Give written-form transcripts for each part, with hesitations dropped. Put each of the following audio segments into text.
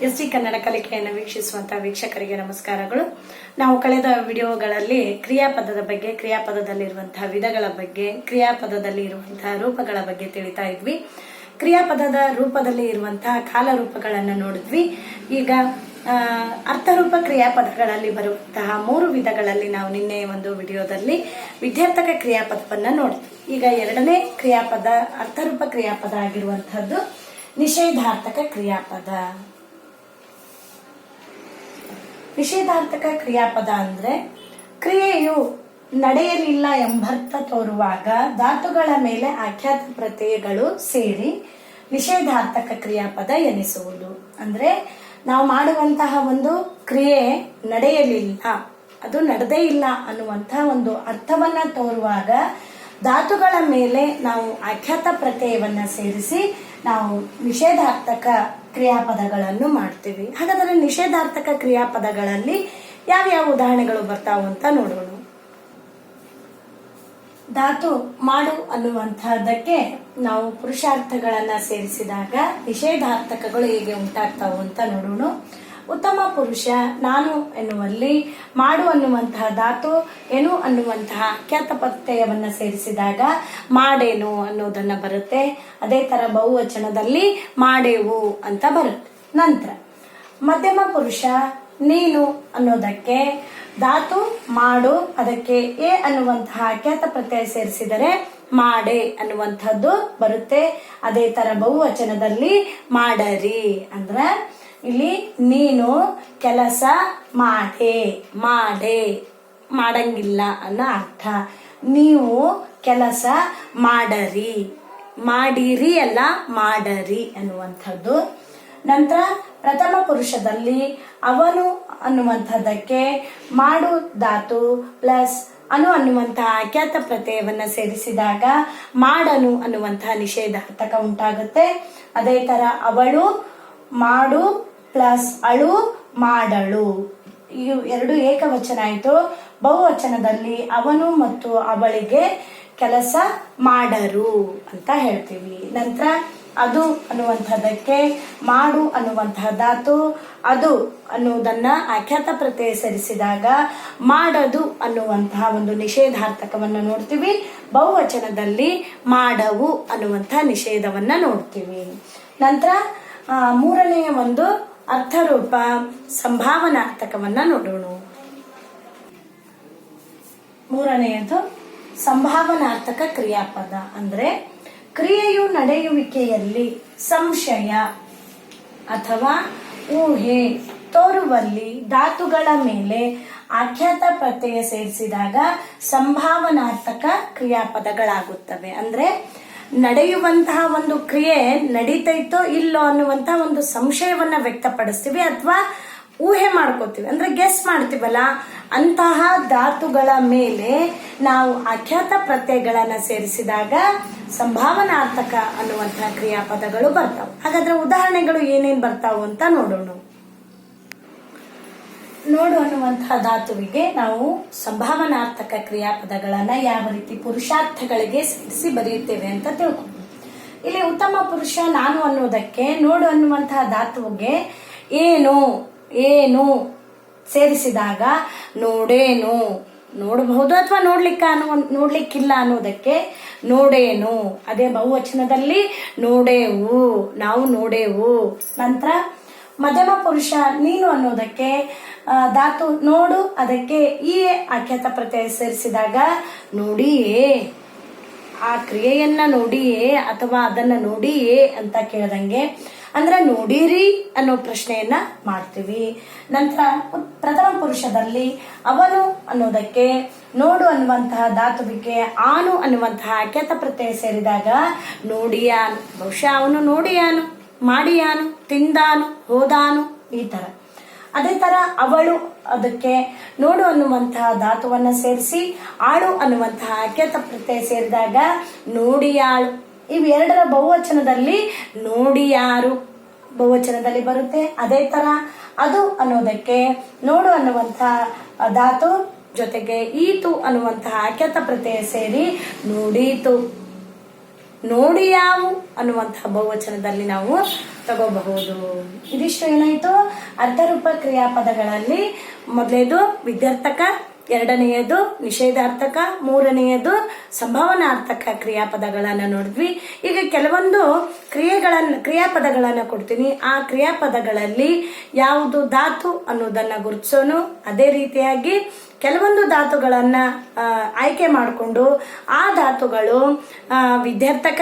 SD Kannada ಕಲಿಕೆಯನ್ನು ವೀಕ್ಷಿಸುವಂತಹ ವೀಕ್ಷಕರಿಗೆ ನಮಸ್ಕಾರಗಳು. ನಾವು ಕಳೆದ ವಿಡಿಯೋಗಳಲ್ಲಿ ಕ್ರಿಯಾಪದದ ಬಗ್ಗೆ, ಕ್ರಿಯಾಪದದಲ್ಲಿರುವಂತಹ ವಿಧಗಳ ಬಗ್ಗೆ, ಕ್ರಿಯಾಪದದಲ್ಲಿ ಇರುವಂತಹ ರೂಪಗಳ ಬಗ್ಗೆ ತಿಳಿತಾ ಇದ್ವಿ. ಕ್ರಿಯಾಪದದ ರೂಪದಲ್ಲಿ ಇರುವಂತಹ ಕಾಲರೂಪಗಳನ್ನು ನೋಡಿದ್ವಿ. ಈಗ ಅರ್ಥರೂಪ ಕ್ರಿಯಾಪದಗಳಲ್ಲಿ ಬರುವಂತಹ 3 ವಿಧಗಳಲ್ಲಿ ನಾವು ನಿನ್ನೆ ಒಂದು ವಿಡಿಯೋದಲ್ಲಿ ವಿದ್ಯಾರ್ಥಕ ಕ್ರಿಯಾಪದವನ್ನ ನೋಡಿದ್ವಿ. ಈಗ ಎರಡನೇ ಕ್ರಿಯಾಪದ ಅರ್ಥರೂಪ ಕ್ರಿಯಾಪದ ಆಗಿರುವಂತಹದ್ದು ನಿಷೇಧಾರ್ಥಕ ಕ್ರಿಯಾಪದ. ನಿಷೇಧಾರ್ಥಕ ಕ್ರಿಯಾಪದ ಅಂದ್ರೆ ಕ್ರಿಯೆಯು ನಡೆಯಲಿಲ್ಲ ಎಂಬರ್ಥ ತೋರುವಾಗ ಧಾತುಗಳ ಮೇಲೆ ಆಖ್ಯಾತ ಪ್ರತ್ಯಯಗಳು ಸೇರಿ ನಿಷೇಧಾರ್ಥಕ ಕ್ರಿಯಾಪದ ಎನಿಸುವುದು. ಅಂದ್ರೆ ನಾವು ಮಾಡುವಂತಹ ಒಂದು ಕ್ರಿಯೆ ನಡೆಯಲಿಲ್ಲ, ಅದು ನಡೆದೇ ಇಲ್ಲ ಅನ್ನುವಂತಹ ಒಂದು ಅರ್ಥವನ್ನ ತೋರುವಾಗ ಧಾತುಗಳ ಮೇಲೆ ನಾವು ಆಖ್ಯಾತ ಪ್ರತ್ಯಯವನ್ನ ಸೇರಿಸಿ ನಾವು ನಿಷೇಧಾರ್ಥಕ ಕ್ರಿಯಾಪದಗಳನ್ನು ಮಾಡ್ತೀವಿ. ಹಾಗಾದ್ರೆ ನಿಷೇಧಾರ್ಥಕ ಕ್ರಿಯಾಪದಗಳಲ್ಲಿ ಯಾವ್ಯಾವ ಉದಾಹರಣೆಗಳು ಬರ್ತಾವು ಅಂತ ನೋಡೋಣ. ಧಾತು ಮಾಡು ಅನ್ನುವಂತಹದಕ್ಕೆ ನಾವು ಪುರುಷಾರ್ಥಗಳನ್ನ ಸೇರಿಸಿದಾಗ ನಿಷೇಧಾರ್ಥಕಗಳು ಹೇಗೆ ಉಂಟಾಗ್ತಾವು ಅಂತ ನೋಡೋಣ. ಉತ್ತಮ ಪುರುಷ ನಾನು ಎನ್ನುವಲ್ಲಿ ಮಾಡು ಅನ್ನುವಂತಹ ಧಾತು ಏನು ಅನ್ನುವಂತಹ ಆಖ್ಯಾತ ಪ್ರತ್ಯಯವನ್ನ ಸೇರಿಸಿದಾಗ ಮಾಡೇನು ಅನ್ನೋದನ್ನ ಬರುತ್ತೆ. ಅದೇ ತರ ಬಹುವಚನದಲ್ಲಿ ಮಾಡೇವು ಅಂತ ಬರುತ್ತೆ. ನಂತರ ಮಧ್ಯಮ ಪುರುಷ ನೀನು ಅನ್ನೋದಕ್ಕೆ ಧಾತು ಮಾಡು, ಅದಕ್ಕೆ ಎ ಅನ್ನುವಂತಹ ಆಖ್ಯಾತ ಪ್ರತ್ಯಯ ಸೇರಿಸಿದರೆ ಮಾಡೆ ಅನ್ನುವಂಥದ್ದು ಬರುತ್ತೆ. ಅದೇ ತರ ಬಹುವಚನದಲ್ಲಿ ಮಾಡರಿ ಅಂದ್ರ ಇಲ್ಲಿ ನೀನು ಕೆಲಸ ಮಾಡೇ ಮಾಡಂಗಿಲ್ಲ ಅನ್ನೋ ಅರ್ಥ. ನೀವು ಕೆಲಸ ಮಾಡರಿ, ಮಾಡಿರಿ ಅಲ್ಲ ಮಾಡರಿ ಅನ್ನುವಂಥದ್ದು. ನಂತರ ಪ್ರಥಮ ಪುರುಷದಲ್ಲಿ ಅವನು ಅನ್ನುವಂಥದ್ದಕ್ಕೆ ಮಾಡು ಧಾತು ಪ್ಲಸ್ ಅನು ಅನ್ನುವಂತಹ ಆಖ್ಯಾತ ಪ್ರತ್ಯಯವನ್ನ ಸೇರಿಸಿದಾಗ ಮಾಡನು ಅನ್ನುವಂತಹ ನಿಷೇಧಾರ್ಥಕ ಉಂಟಾಗುತ್ತೆ. ಅದೇ ತರ ಅವಳು ಮಾಡು ಪ್ಲಸ್ ಅಳು ಮಾಡಳು, ಇವು ಎರಡು ಏಕವಚನ ಆಯಿತು. ಬಹುವಚನದಲ್ಲಿ ಅವನು ಮತ್ತು ಅವಳಿಗೆ ಕೆಲಸ ಮಾಡರು ಅಂತ ಹೇಳ್ತೀವಿ. ನಂತರ ಅದು ಅನ್ನುವಂಥದ್ದಕ್ಕೆ ಮಾಡು ಅನ್ನುವಂತಹ ಧಾತು ಅದು ಅನ್ನುವುದನ್ನ ಆಖ್ಯಾತ ಪ್ರತ್ಯಯ ಸೇರಿಸಿದಾಗ ಮಾಡದು ಅನ್ನುವಂತಹ ಒಂದು ನಿಷೇಧಾರ್ಥಕವನ್ನ ನೋಡ್ತೀವಿ. ಬಹುವಚನದಲ್ಲಿ ಮಾಡವು ಅನ್ನುವಂತಹ ನಿಷೇಧವನ್ನ ನೋಡ್ತೀವಿ. ನಂತರ ಮೂರನೆಯ ಒಂದು ಅರ್ಥರೂಪ ಸಂಭಾವನಾರ್ಥಕವನ್ನ ನೋಡೋಣ. ಮೂರನೆಯದು ಸಂಭಾವನಾರ್ಥಕ ಕ್ರಿಯಾಪದ ಅಂದ್ರೆ ಕ್ರಿಯೆಯು ನಡೆಯುವಿಕೆಯಲ್ಲಿ ಸಂಶಯ ಅಥವಾ ಊಹೆ ತೋರುವಲ್ಲಿ ಧಾತುಗಳ ಮೇಲೆ ಆಖ್ಯಾತ ಪ್ರತ್ಯಯ ಸೇರಿಸಿದಾಗ ಸಂಭಾವನಾರ್ಥಕ ಕ್ರಿಯಾಪದಗಳಾಗುತ್ತವೆ. ಅಂದ್ರೆ ನಡೆಯುವಂತಹ ಒಂದು ಕ್ರಿಯೆ ನಡೀತೈತೋ ಇಲ್ಲೋ ಅನ್ನುವಂತಹ ಒಂದು ಸಂಶಯವನ್ನ ವ್ಯಕ್ತಪಡಿಸ್ತೀವಿ ಅಥವಾ ಊಹೆ ಮಾಡ್ಕೋತೀವಿ, ಅಂದ್ರೆ ಗೆಸ್ ಮಾಡ್ತೀವಲ್ಲ, ಅಂತಹ ಧಾತುಗಳ ಮೇಲೆ ನಾವು ಆಖ್ಯಾತ ಪ್ರತ್ಯಯಗಳನ್ನ ಸೇರಿಸಿದಾಗ ಸಂಭಾವನಾರ್ಥಕ ಅನ್ನುವಂತಹ ಕ್ರಿಯಾಪದಗಳು ಬರ್ತಾವೆ. ಹಾಗಾದ್ರೆ ಉದಾಹರಣೆಗಳು ಏನೇನ್ ಬರ್ತಾವು ಅಂತ ನೋಡೋಣ. ನೋಡು ಅನ್ನುವಂತಹ ಧಾತುವಿಗೆ ನಾವು ಸಂಭಾವನಾರ್ಥಕ ಕ್ರಿಯಾಪದಗಳನ್ನ ಯಾವ ರೀತಿ ಪುರುಷಾರ್ಥಗಳಿಗೆ ಸೇರಿಸಿ ಬರೆಯುತ್ತೇವೆ ಅಂತ ತಿಳ್ಕೊಂಡು, ಇಲ್ಲಿ ಉತ್ತಮ ಪುರುಷ ನಾನು ಅನ್ನೋದಕ್ಕೆ ನೋಡು ಅನ್ನುವಂತಹ ಧಾತುವಿಗೆ ಏನು ಸೇರಿಸಿದಾಗ ನೋಡೇನು, ನೋಡಬಹುದು ಅಥವಾ ನೋಡ್ಲಿಕ್ಕಿಲ್ಲ ಅನ್ನೋದಕ್ಕೆ ನೋಡೇನು. ಅದೇ ಬಹುವಚನದಲ್ಲಿ ನೋಡೇವು, ನಾವು ನೋಡೇವು. ನಂತರ ಮಧ್ಯಮ ಪುರುಷ ನೀನು ಅನ್ನೋದಕ್ಕೆ ಧಾತು ನೋಡು, ಅದಕ್ಕೆ ಈ ಆಖ್ಯಾತ ಪ್ರತ್ಯಯ ಸೇರಿಸಿದಾಗ ನೋಡಿಯೇ, ಆ ಕ್ರಿಯೆಯನ್ನ ನೋಡಿಯೇ ಅಥವಾ ಅದನ್ನ ನೋಡಿಯೇ ಅಂತ ಕೇಳ್ದಂಗೆ, ಅಂದ್ರೆ ನೋಡಿರಿ ಅನ್ನೋ ಪ್ರಶ್ನೆಯನ್ನ ಮಾಡ್ತೀವಿ. ನಂತರ ಪ್ರಥಮ ಪುರುಷದಲ್ಲಿ ಅವನು ಅನ್ನೋದಕ್ಕೆ ನೋಡು ಅನ್ನುವಂತಹ ಧಾತುವಿಗೆ ಆನು ಅನ್ನುವಂತಹ ಆಖ್ಯಾತ ಪ್ರತ್ಯಯ ಸೇರಿದಾಗ ನೋಡಿಯಾನು, ಬಹುಶಃ ಅವನು ನೋಡಿಯಾನು, ಮಾಡಿಯಾನು, ತಿಂದಾನು, ಹೋದಾನು, ಈ ತರ. ಅದೇ ತರ ಅವಳು ಅದಕ್ಕೆ ನೋಡು ಅನ್ನುವಂತಹ ಧಾತುವನ್ನ ಸೇರಿಸಿ ಆಳು ಅನ್ನುವಂತಹ ಆಖ್ಯಾತ ಪ್ರತ್ಯಯ ಸೇರಿದಾಗ ನೋಡಿಯಾಳು. ಇವೆರಡರ ಬಹುವಚನದಲ್ಲಿ ನೋಡಿಯಾರು ಬಹುವಚನದಲ್ಲಿ ಬರುತ್ತೆ. ಅದೇ ತರ ಅದು ಅನ್ನೋದಕ್ಕೆ ನೋಡು ಅನ್ನುವಂತಹ ಧಾತು ಜೊತೆಗೆ ಈತು ಅನ್ನುವಂತಹ ಆಖ್ಯಾತ ಪ್ರತ್ಯಯ ಸೇರಿ ನೋಡೀತು. ನೋಡಿಯಾವು ಅನ್ನುವಂತಹ ಬಹುವಚನದಲ್ಲಿ ನಾವು ತಗೋಬಹುದು. ಇದಿಷ್ಟು ಏನಾಯ್ತು, ಅರ್ಥರೂಪ ಕ್ರಿಯಾಪದಗಳಲ್ಲಿ ಮೊದಲೇದು ವಿದ್ಯಾರ್ಥಕ, ಎರಡನೆಯದು ನಿಷೇಧಾರ್ಥಕ, ಮೂರನೆಯದು ಸಂಭಾವನಾರ್ಥಕ ಕ್ರಿಯಾಪದಗಳನ್ನ ನೋಡಿದ್ವಿ. ಈಗ ಕೆಲವೊಂದು ಕ್ರಿಯಾಪದಗಳನ್ನ ಕೊಡ್ತೀನಿ. ಆ ಕ್ರಿಯಾಪದಗಳಲ್ಲಿ ಯಾವುದು ಧಾತು ಅನ್ನೋದನ್ನ ಗುರುತಿಸೋನು. ಅದೇ ರೀತಿಯಾಗಿ ಕೆಲವೊಂದು ಧಾತುಗಳನ್ನ ಆಯ್ಕೆ ಮಾಡಿಕೊಂಡು ಆ ಧಾತುಗಳು ವಿದ್ಯಾರ್ಥಕ,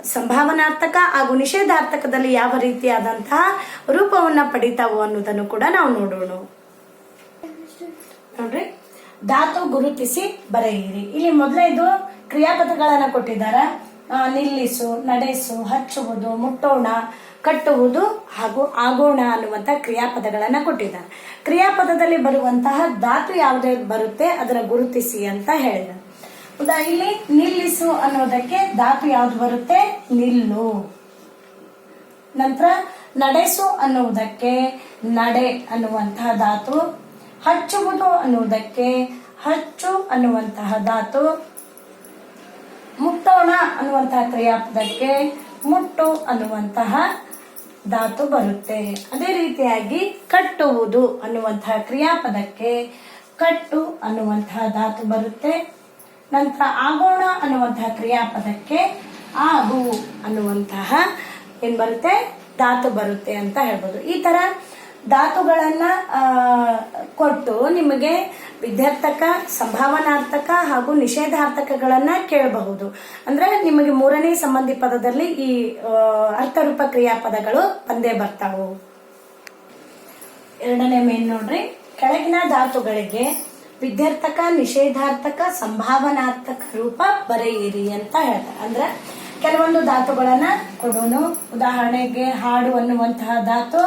ಸಂಭಾವನಾರ್ಥಕ ಹಾಗೂ ನಿಷೇಧಾರ್ಥಕದಲ್ಲಿ ಯಾವ ರೀತಿಯಾದಂತಹ ರೂಪವನ್ನ ಪಡಿತಾವು ಅನ್ನೋದನ್ನು ಕೂಡ ನಾವು ನೋಡೋಣ. ನೋಡ್ರಿ, ಧಾತು ಗುರುತಿಸಿ ಬರೆಯಿರಿ. ಇಲ್ಲಿ ಮೊದಲೇದು ಕ್ರಿಯಾಪದಗಳನ್ನ ಕೊಟ್ಟಿದ್ದಾರೆ. ನಿಲ್ಲಿಸು, ನಡೆಸು, ಹಚ್ಚುವುದು, ಮುಟ್ಟೋಣ, ಕಟ್ಟುವುದು ಹಾಗೂ ಆಗೋಣ ಅನ್ನುವಂತ ಕ್ರಿಯಾಪದಗಳನ್ನ ಕೊಟ್ಟಿದ್ದಾರೆ. ಕ್ರಿಯಾಪದದಲ್ಲಿ ಬರುವಂತಹ ಧಾತು ಯಾವುದೇ ಬರುತ್ತೆ ಅದನ್ನ ಗುರುತಿಸಿ ಅಂತ ಹೇಳಿದ. ಇಲ್ಲಿ ನಿಲ್ಲಿಸು ಅನ್ನೋದಕ್ಕೆ ಧಾತು ಯಾವ್ದು ಬರುತ್ತೆ, ನಿಲ್ಲು. ನಂತರ ನಡೆಸು ಅನ್ನುವುದಕ್ಕೆ ನಡೆ ಅನ್ನುವಂತಹ ಧಾತು. ಹಚ್ಚುವುದು ಅನ್ನುವುದಕ್ಕೆ ಹಚ್ಚು ಅನ್ನುವಂತಹ ಧಾತು. ಮುಟ್ಟೋಣ ಅನ್ನುವಂತಹ ಕ್ರಿಯಾಪದಕ್ಕೆ ಮುಟ್ಟು ಅನ್ನುವಂತಹ ಧಾತು ಬರುತ್ತೆ. ಅದೇ ರೀತಿಯಾಗಿ ಕಟ್ಟುವುದು ಅನ್ನುವಂತಹ ಕ್ರಿಯಾಪದಕ್ಕೆ ಕಟ್ಟು ಅನ್ನುವಂತಹ ಧಾತು ಬರುತ್ತೆ. ನಂತರ ಆಗೋಣ ಅನ್ನುವಂತಹ ಕ್ರಿಯಾಪದಕ್ಕೆ ಆಗು ಅನ್ನುವಂತಹ ಏನ್ ಬರುತ್ತೆ, ಧಾತು ಬರುತ್ತೆ ಅಂತ ಹೇಳ್ಬೋದು. ಈ ತರ ಧಾತುಗಳನ್ನ ಕೊಟ್ಟು ನಿಮಗೆ ವಿದ್ಯಾರ್ಥಕ, ಸಂಭಾವನಾರ್ಥಕ ಹಾಗೂ ನಿಷೇಧಾರ್ಥಕಗಳನ್ನ ಕೇಳಬಹುದು. ಅಂದ್ರೆ ನಿಮಗೆ ಮೂರನೇ ಸಂಬಂಧಿ ಪದದಲ್ಲಿ ಈ ಅರ್ಥರೂಪ ಕ್ರಿಯಾಪದಗಳು ಬಂದೇ ಬರ್ತಾವು. ಎರಡನೇ ಮೇನ್ ನೋಡ್ರಿ, ಕೆಳಗಿನ ಧಾತುಗಳಿಗೆ ವಿದ್ಯಾರ್ಥಕ, ನಿಷೇಧಾರ್ಥಕ, ಸಂಭಾವನಾರ್ಥಕ ರೂಪ ಬರೆಯಿರಿ ಅಂತ ಹೇಳ್ತಾರೆ. ಅಂದ್ರೆ ಕೆಲವೊಂದು ಧಾತುಗಳನ್ನ ಕೊಡೋನು. ಉದಾಹರಣೆಗೆ ಹಾಡು ಅನ್ನುವಂತಹ ಧಾತು,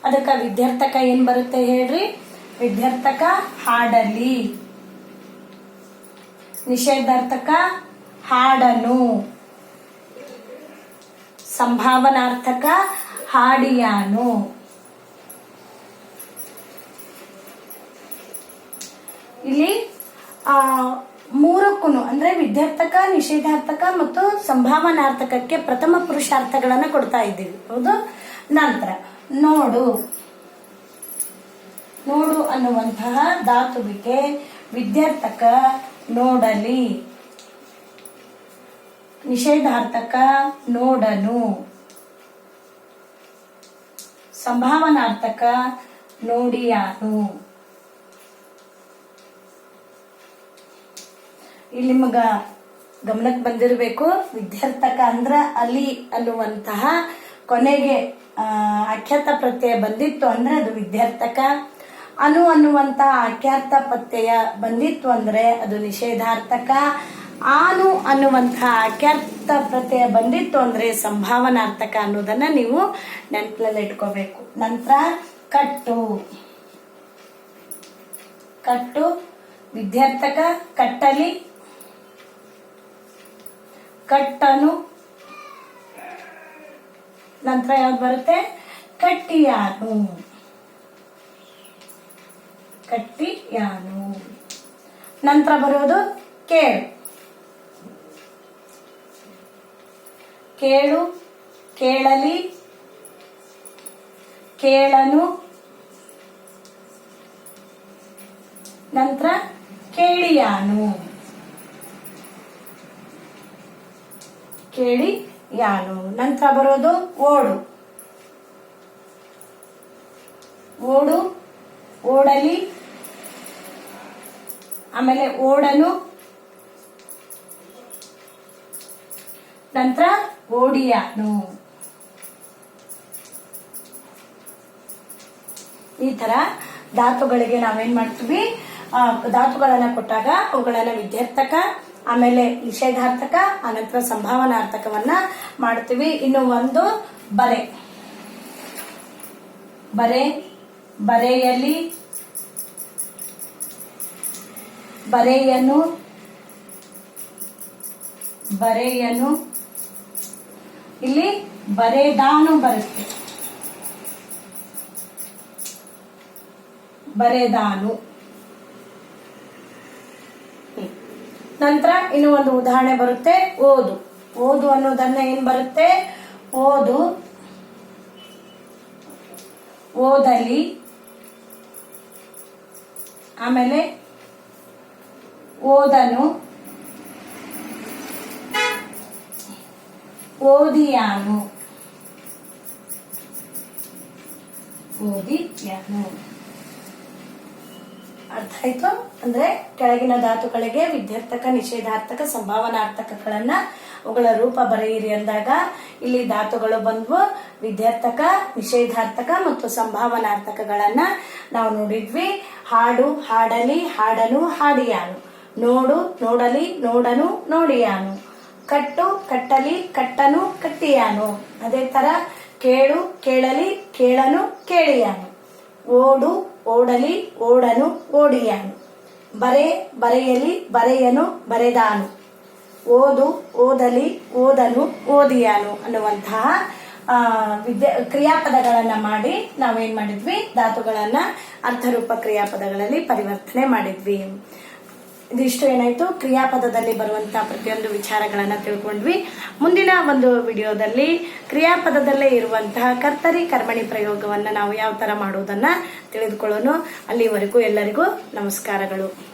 ಅದಕ್ಕೆ ವಿದ್ಯಾರ್ಥಕ ಏನ್ ಬರುತ್ತೆ ಹೇಳ್ರಿ, ವಿದ್ಯಾರ್ಥಕ ಹಾಡಲಿ. ನಿಷೇಧಾರ್ಥಕ ಹಾಡನು. ಸಂಭಾವನಾರ್ಥಕ ಹಾಡಿಯಾನು. ಇಲ್ಲಿ ಮೂರಕ್ಕೂ ಅಂದ್ರೆ ವಿದ್ಯಾರ್ಥಕ, ನಿಷೇಧಾರ್ಥಕ ಮತ್ತು ಸಂಭಾವನಾರ್ಥಕಕ್ಕೆ ಪ್ರಥಮ ಪುರುಷಾರ್ಥಗಳನ್ನ ಕೊಡ್ತಾ ಇದ್ದೀವಿ. ಹೌದು. ನಂತರ ನೋಡು. ನೋಡು ಅನ್ನುವಂತಹ ಧಾತುವಿಗೆ ವಿದ್ಯಾರ್ಥಕ ನೋಡಲಿ. ನಿಷೇಧಾರ್ಥಕ ನೋಡನು. ಸಂಭಾವನಾರ್ಥಕ ನೋಡಿಯಾನು. ಇಲ್ಲಿ ನಿಮಗ ಗಮನಕ್ಕೆ ಬಂದಿರಬೇಕು, ವಿದ್ಯಾರ್ಥಕ ಅಂದ್ರ ಅಲಿ ಅನ್ನುವಂತಹ ಕೊನೆಗೆ ಆಖ್ಯಾತ ಪ್ರತ್ಯಯ ಬಂದಿತ್ತು ಅಂದ್ರೆ ಅದು ವಿದ್ಯಾರ್ಥಕ. ಅನು ಅನ್ನುವಂತಹ ಆಖ್ಯಾತ ಪ್ರತ್ಯಯ ಬಂದಿತ್ತು ಅಂದ್ರೆ ಅದು ನಿಷೇಧಾರ್ಥಕ. ಆನು ಅನ್ನುವಂತಹ ಆಖ್ಯಾತ ಪ್ರತ್ಯಯ ಬಂದಿತ್ತು ಅಂದ್ರೆ ಸಂಭಾವನಾರ್ಥಕ ಅನ್ನೋದನ್ನ ನೀವು ನೆನಪಲ್ಲಿ ಇಟ್ಕೋಬೇಕು. ನಂತರ ಕಟ್ಟು. ಕಟ್ಟು ವಿದ್ಯಾರ್ಥಕ, ಕಟ್ಟಲಿ. ಕಟ್ಟನು. ನಂತರ ಯಾವ್ದು ಬರುತ್ತೆ, ಕಟ್ಟಿಯಾನು. ಕಟ್ಟಿಯಾನು. ನಂತರ ಬರೋದು ಕೇಳು. ಕೇಳು, ಕೇಳಲಿ. ಕೇಳನು. ನಂತರ ಕೇಳಿಯಾನು. ಕೇಳಿಯಾನು. ನಂತರ ಬರೋದು ಓಡು. ಓಡು, ಓಡಲಿ. ಆಮೇಲೆ ಓಡನು. ನಂತರ ಓಡಿಯಾನು. ಈ ತರ ಧಾತುಗಳಿಗೆ ನಾವೇನ್ ಮಾಡ್ತೀವಿ, ಧಾತುಗಳನ್ನ ಕೊಟ್ಟಾಗ ಅವುಗಳನ್ನ ವಿದ್ಯಾರ್ಥಕ, ಆಮೇಲೆ ನಿಷೇಧಾರ್ಥಕ, ಆನಂತರ ಸಂಭಾವನಾರ್ಥಕವನ್ನ ಮಾಡ್ತೀವಿ. ಇನ್ನು ಒಂದು ಬರೆ. ಬರೆ, ಬರೆಯಲಿ. ಬರೆಯನು. ಬರೆಯನು. ಇಲ್ಲಿ ಬರೆದಾನು ಬರುತ್ತೆ. ಬರೆದಾನು. ನಂತರ ಇನ್ನು ಒಂದು ಉದಾಹರಣೆ ಬರುತ್ತೆ, ಓದು. ಓದು ಅನ್ನೋದನ್ನ ಏನ್ ಬರುತ್ತೆ? ಓದು, ಓದಲಿ, ಆಮೇಲೆ ಓದನು, ಓದಿಯಾನು, ಓದಿಯಾನು. ಅರ್ಥ ಆಯ್ತು? ಅಂದ್ರೆ ಕೆಳಗಿನ ಧಾತುಗಳಿಗೆ ವಿದ್ಯಾರ್ಥಕ, ನಿಷೇಧಾರ್ಥಕ, ಸಂಭಾವನಾರ್ಥಕಗಳನ್ನ ಅವುಗಳ ರೂಪ ಬರೆಯಿರಿ ಅಂದಾಗ ಇಲ್ಲಿ ಧಾತುಗಳು ಬಂದ್ವು. ವಿದ್ಯಾರ್ಥಕ, ನಿಷೇಧಾರ್ಥಕ ಮತ್ತು ಸಂಭಾವನಾರ್ಥಕಗಳನ್ನ ನಾವು ನೋಡಿದ್ವಿ. ಹಾಡು, ಹಾಡಲಿ, ಹಾಡನು, ಹಾಡಿಯಾನು. ನೋಡು, ನೋಡಲಿ, ನೋಡನು, ನೋಡಿಯಾನು. ಕಟ್ಟು, ಕಟ್ಟಲಿ, ಕಟ್ಟನು, ಕಟ್ಟಿಯಾನು. ಅದೇ ತರ ಕೇಳು, ಕೇಳಲಿ, ಕೇಳನು, ಕೇಳಿಯಾನು. ಓಡು, ಓಡಲಿ, ಓಡನು, ಓಡಿಯಾನು. ಬರೆ, ಬರೆಯಲಿ, ಬರೆಯನು, ಬರೆದಾನು. ಓದು, ಓದಲಿ, ಓದನು, ಓದಿಯಾನು ಅನ್ನುವಂತಹ ಕ್ರಿಯಾಪದಗಳನ್ನ ಮಾಡಿ ನಾವೇನ್ ಮಾಡಿದ್ವಿ? ಧಾತುಗಳನ್ನ ಅರ್ಥರೂಪ ಕ್ರಿಯಾಪದಗಳಲ್ಲಿ ಪರಿವರ್ತನೆ ಮಾಡಿದ್ವಿ. ಇದಿಷ್ಟು ಏನಾಯ್ತು? ಕ್ರಿಯಾಪದದಲ್ಲಿ ಬರುವಂತಹ ಪ್ರತಿಯೊಂದು ವಿಚಾರಗಳನ್ನ ತಿಳ್ಕೊಂಡ್ವಿ. ಮುಂದಿನ ಒಂದು ವಿಡಿಯೋದಲ್ಲಿ ಕ್ರಿಯಾಪದದಲ್ಲೇ ಇರುವಂತಹ ಕರ್ತರಿ ಕರ್ಮಣಿ ಪ್ರಯೋಗವನ್ನ ನಾವು ಯಾವ ತರ ಮಾಡುವುದನ್ನ ತಿಳಿದುಕೊಳ್ಳೋಣ. ಅಲ್ಲಿವರೆಗೂ ಎಲ್ಲರಿಗೂ ನಮಸ್ಕಾರಗಳು.